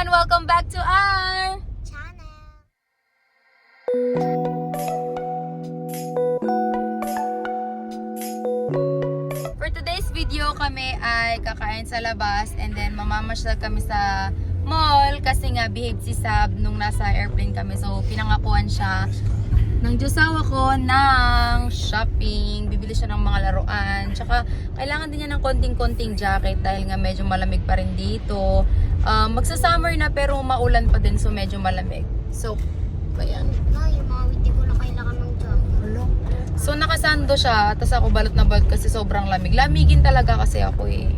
everyone! Welcome back to our channel. For today's video kami ay kakain sa labas and then mamamasyal kami sa mall kasi nga behave si Sab nung nasa airplane kami. So pinangakuan siya ng josawa ko ng shopping. Bibili siya ng mga laruan. Tsaka kailangan din niya ng konting-konting jacket dahil nga medyo malamig pa rin dito. Magsa-summer na pero maulan pa din so medyo malamig. So, ayan. No, yung mga hindi ko na kailangan ng jacket. So nakasando siya, tapos ako balot na balot kasi sobrang lamig. Lamigin talaga kasi ako eh.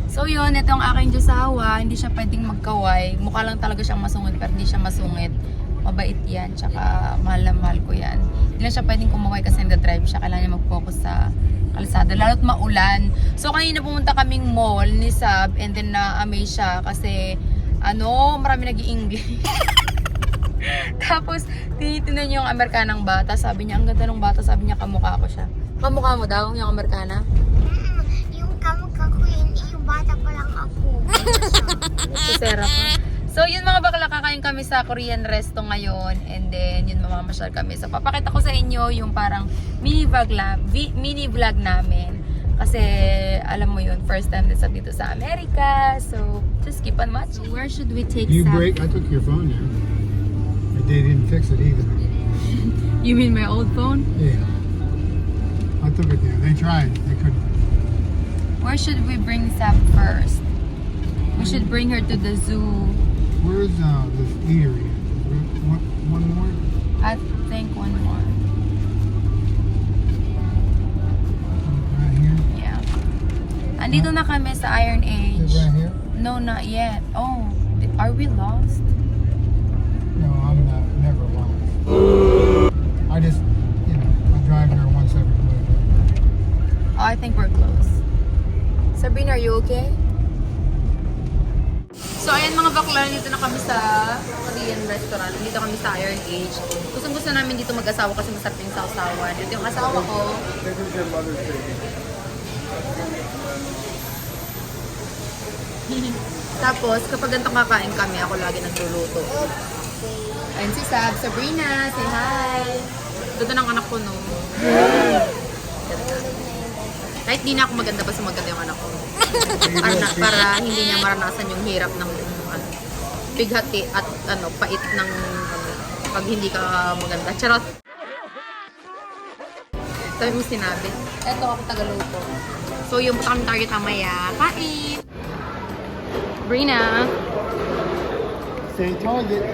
So yun, ito ang aking josawa. Hindi siya pwedeng magkaway. Mukha lang talaga siyang masungit pero hindi siya masungit. Mabait yan, tsaka mahal na mahal ko yan. Hindi lang siya pwedeng kumaway kasi nag-drive siya. Kailangan niya mag-focus sa kalsada, lalo't maulan. So kanina pumunta kaming mall ni Sab and then na-amaze siya kasi marami nag-i-English. Tapos tinitingnan niya yung Amerikanang bata. Sabi niya, ang ganda ng bata. Sabi niya, kamukha ko siya. Kamukha mo daw yung Amerikana? Yung kamukha ko yun, yung bata pa lang ako. Susera ko. So yun mga bakla, kakain kami sa Korean resto ngayon and then yun mamamasyal kami. So papakita ko sa inyo yung parang mini vlog namin. Kasi alam mo yun, first time din sa dito sa Amerika. So just keep on watching. So where should we take You Sam? break. I took your phone there. They didn't fix it either. You mean my old phone? Yeah. I took it there. They tried. They couldn't. Where should we bring Sam first? We should bring her to the zoo. Where's this eatery? One more? I think one more. Right here? Yeah. Andito na kami sa Iron Is Age. it right here? No, not yet. Oh, are we lost? No, I'm not. Never lost. I just, I drive here once every week. Oh, I think we're close. Sabrina, are you okay? So, ayan mga bakla, dito na kami sa Korean restaurant. Dito kami sa Iron Age. Gusto namin dito mag-asawa kasi masarap yung sausawan. Ito yung asawa ko. This is your mother's baby. Tapos, kapag ganito kakain kami, ako lagi nagluluto. Ayun si Sab, Sabrina, say hi! Ganda ng anak ko, no? Ganda. Kahit di na ako maganda, basta maganda yung anak ko. Para hindi niya maranasan yung hirap ng bighati at pait ng pag hindi ka maganda. Charot! Sabi mo sinabi. Eto ako tagaluto. So yung kami target mamaya. Kain! Sabrina! Say Target.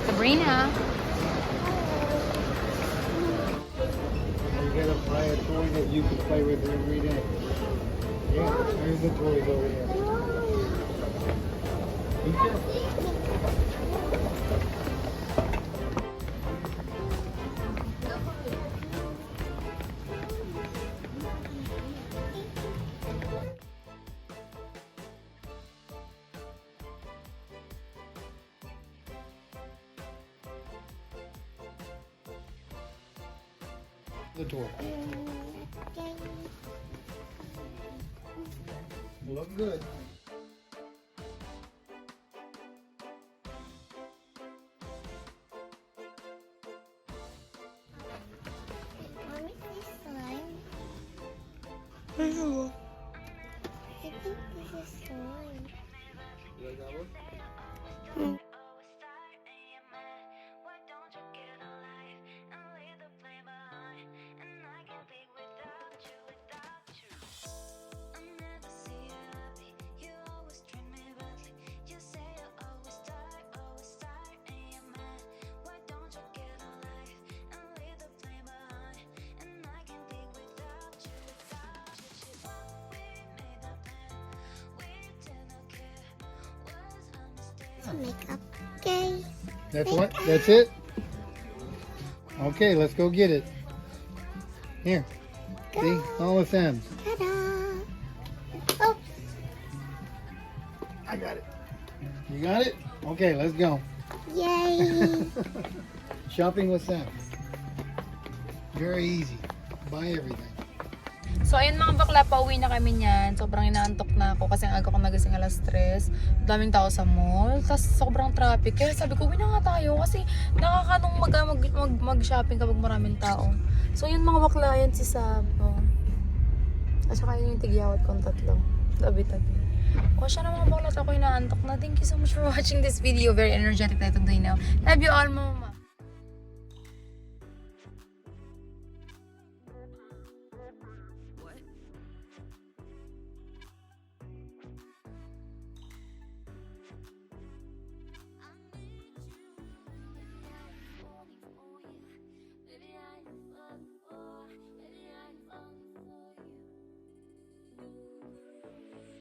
Sabrina! You gotta buy a toy that you can play with every day. Yeah, there's the toys over there. Be careful. The door. Look good. Mommy, this slime. I think this is slime. Makeup. Okay. That's what? That's it? Okay, let's go get it. Here. See? All the Sam's. Ta-da! Oops. I got it. You got it? Okay, let's go. Yay! Shopping with Sam. Very easy. Buy everything. So, ayun mga bakla, pauwi na kami niyan. Sobrang inaantok na ako kasi ang aga ko nagising alas 3. Daming tao sa mall. Tapos sobrang traffic. Kaya sabi ko, uwi na nga tayo kasi nakakanong mag-shopping kapag maraming tao. So, yun mga bakla, yan si Sab. Oh. At saka yun yung tigyawat kong tatlo. Tabi-tabi. O siya na mga bakla, ako inaantok na. Thank you so much for watching this video. Very energetic tayo today now. Love you all, mama.